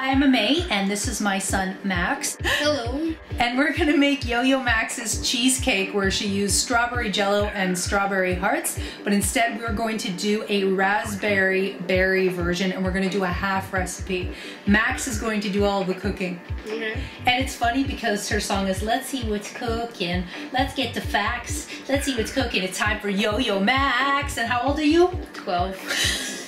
Hi, I'm May, and this is my son, Max. Hello. And we're gonna make Yo-Yo Max's cheesecake where she used strawberry jello and strawberry hearts, but instead we're going to do a raspberry berry version, and we're gonna do a half recipe. Max is going to do all the cooking. Okay. And it's funny because her song is, let's see what's cooking, let's get the facts, let's see what's cooking, it's time for Yo-Yo Max. And how old are you? 12.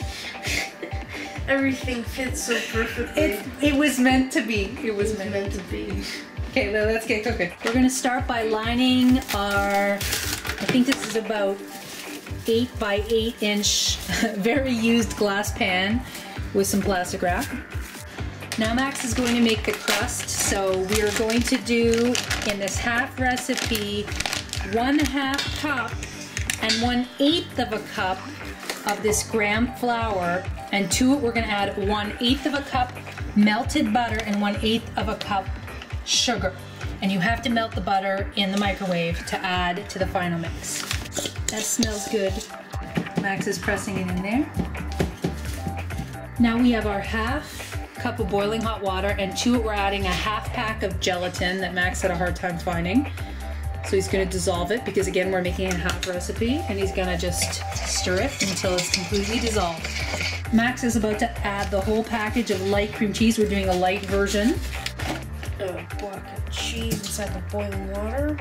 Everything fits so perfectly. It was meant to be. It was meant to be. Okay, now let's get cooking. We're gonna start by lining our, I think this is about 8 by 8 inch very used glass pan with some plastic wrap. Now Max is going to make the crust, so we are going to do in this half recipe 1/2 cup and 1/8 of a cup of this graham flour, and to it we're going to add 1/8 of a cup melted butter and 1/8 of a cup sugar. And you have to melt the butter in the microwave to add to the final mix. That smells good. Max is pressing it in there. Now we have our 1/2 cup of boiling hot water, and to it we're adding a 1/2 pack of gelatin that Max had a hard time finding. So he's going to dissolve it because, again, we're making a half recipe, and he's going to just stir it until it's completely dissolved. Max is about to add the whole package of light cream cheese. We're doing a light version. A block of cheese inside the boiling water.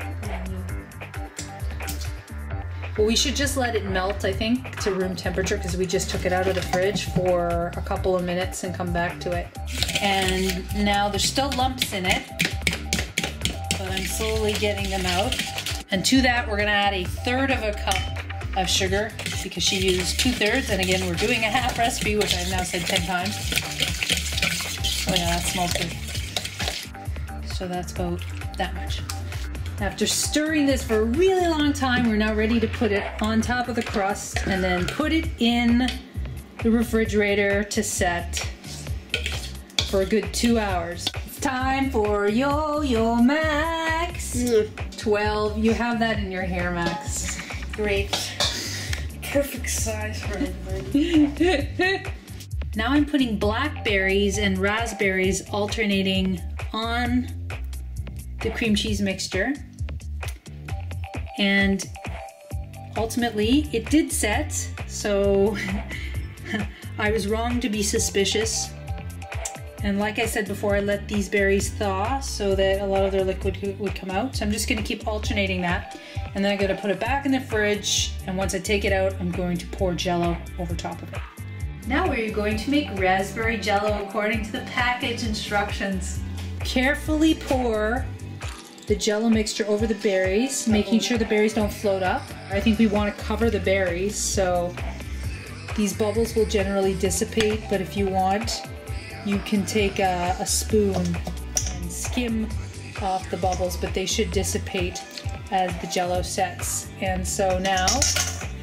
Well, we should just let it melt, I think, to room temperature because we just took it out of the fridge for a couple of minutes and come back to it. And now there's still lumps in it, but I'm slowly getting them out. And to that, we're gonna add 1/3 of a cup of sugar because she used 2/3. And again, we're doing a half recipe, which I've now said 10 times. Oh yeah, that smells good. So that's about that much. After stirring this for a really long time, we're now ready to put it on top of the crust and then put it in the refrigerator to set for a good 2 hours. It's time for Yo-Yo Max. 12. You have that in your hair, Max. Great. Perfect size for everybody. Now I'm putting blackberries and raspberries alternating on the cream cheese mixture. And ultimately it did set, so I was wrong to be suspicious. And like I said before, I let these berries thaw so that a lot of their liquid would come out. So I'm just gonna keep alternating that. And then I'm gonna put it back in the fridge, and once I take it out, I'm going to pour Jello over top of it. Now we're going to make raspberry Jello according to the package instructions. Carefully pour the Jello mixture over the berries, making sure the berries don't float up. I think we want to cover the berries, so these bubbles will generally dissipate, but if you want, you can take a spoon and skim off the bubbles, but they should dissipate as the Jello sets. And so now,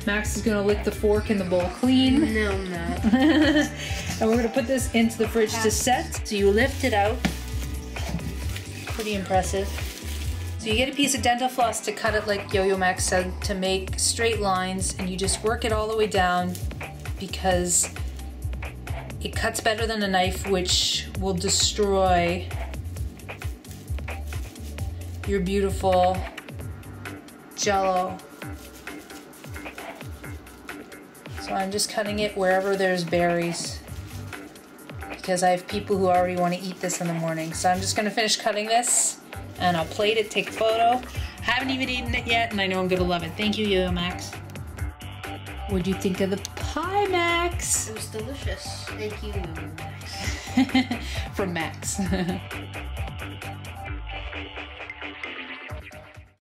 Max is gonna lick the fork in the bowl clean. No, I'm not. And we're gonna put this into the fridge to set. So you lift it out. Pretty impressive. So you get a piece of dental floss to cut it like Yo-Yo Max said, to make straight lines, and you just work it all the way down because it cuts better than a knife, which will destroy your beautiful Jello. So I'm just cutting it wherever there's berries because I have people who already want to eat this in the morning. So I'm just gonna finish cutting this and I'll plate it, take a photo. Haven't even eaten it yet, and I know I'm gonna love it. Thank you, Yo-Yo Max. What'd you think of the pie, Max? It was delicious. Thank you, Max. From Max.